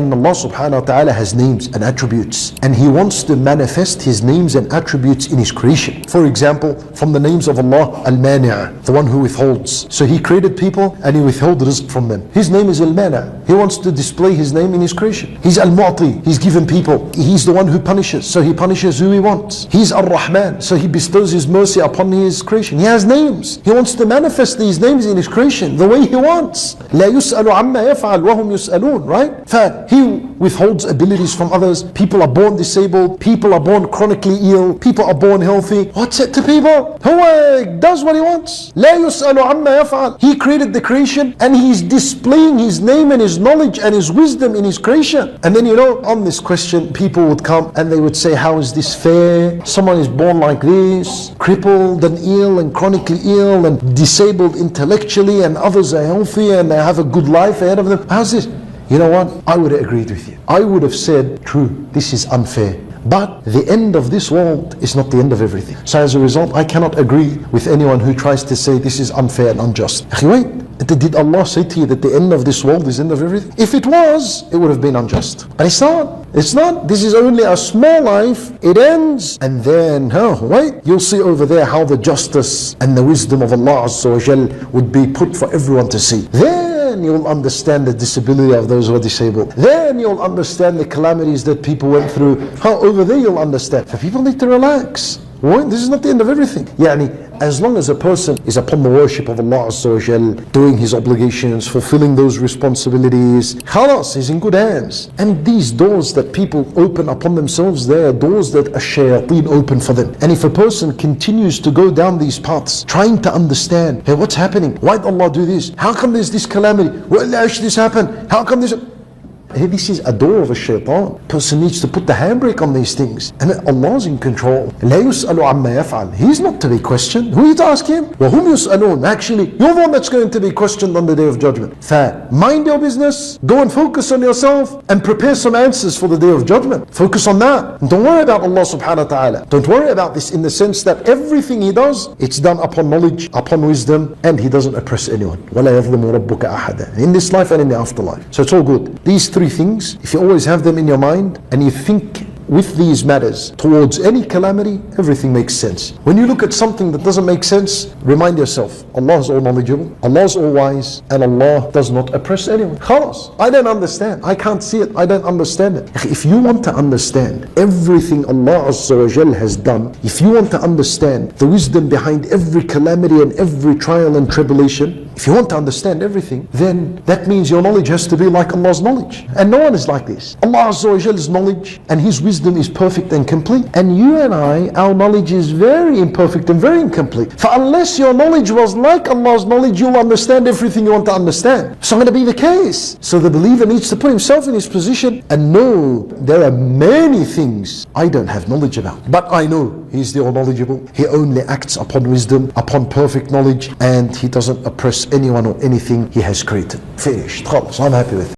And Allah subhanahu wa ta'ala has names and attributes, and He wants to manifest His names and attributes in His creation. For example, from the names of Allah, Al-Mani', the one who withholds. So He created people and He withheld rizq from them. His name is Al-Mani'. He wants to display His name in His creation. He's Al-Mu'ti. He's given people. He's the one who punishes, so He punishes who He wants. He's Ar-Rahman, so He bestows His mercy upon His creation. He has names. He wants to manifest these names in His creation the way He wants. لا يسأل عما يفعل وهم يسألون, right? He withholds abilities from others. People are born disabled. People are born chronically ill. People are born healthy. What's it to people? Who does what He wants. لا يسأل عما يفعل. He created the creation and He's displaying His name and His knowledge and His wisdom in His creation. And then on this question, people would come and they would say, how is this fair? Someone is born like this, crippled and ill and chronically ill and disabled intellectually, and others are healthy and they have a good life ahead of them. How's this? You know what? I would have agreed with you. I would have said, true, this is unfair. But the end of this world is not the end of everything. So as a result, I cannot agree with anyone who tries to say this is unfair and unjust. Wait, did Allah say to you that the end of this world is the end of everything? If it was, it would have been unjust. But it's not. It's not. This is only a small life. It ends. And then, wait, you'll see over there how the justice and the wisdom of Allah Azza wa Jal would be put for everyone to see. Then you'll understand the disability of those who are disabled. Then you'll understand the calamities that people went through. Over there you'll understand. So people need to relax. Right? This is not the end of everything. As long as a person is upon the worship of Allah Azza wa Jal, doing his obligations, fulfilling those responsibilities, khalas, he's in good hands. And these doors that people open upon themselves, they are doors that a shayateen open for them. And if a person continues to go down these paths, trying to understand, hey, what's happening? Why did Allah do this? How come there's this calamity? Why did this happen? How come this? Hey, this is a door of a shaitan. Person needs to put the handbrake on these things. And Allah's in control. لا يسأل عما يفعل. He's not to be questioned. Who are you to ask Him? وهم يسألون. Actually, you're the one that's going to be questioned on the day of judgment. Mind your business. Go and focus on yourself and prepare some answers for the day of judgment. Focus on that. And don't worry about Allah subhanahu wa ta'ala. Don't worry about this in the sense that everything He does, it's done upon knowledge, upon wisdom, and He doesn't oppress anyone. ولا يظلم ربك أحدا. In this life and in the afterlife. So it's all good. These three things, if you always have them in your mind and you think with these matters towards any calamity, everything makes sense. When you look at something that doesn't make sense, remind yourself, Allah is all knowledgeable, Allah is all wise, and Allah does not oppress anyone. Khalas, I don't understand. I can't see it. I don't understand it. If you want to understand everything Allah Azza wa Jal has done, if you want to understand the wisdom behind every calamity and every trial and tribulation, if you want to understand everything, then that means your knowledge has to be like Allah's knowledge. And no one is like this. Allah Azza wa Jal's knowledge and His wisdom is perfect and complete. And you and I, our knowledge is very imperfect and very incomplete. For unless your knowledge was like Allah's knowledge, you'll understand everything you want to understand. It's not going to be the case. So the believer needs to put himself in his position and know there are many things I don't have knowledge about. But I know He's the all-knowledgeable. He only acts upon wisdom, upon perfect knowledge, and He doesn't oppress anyone or anything He has created. Finished. I'm happy with it.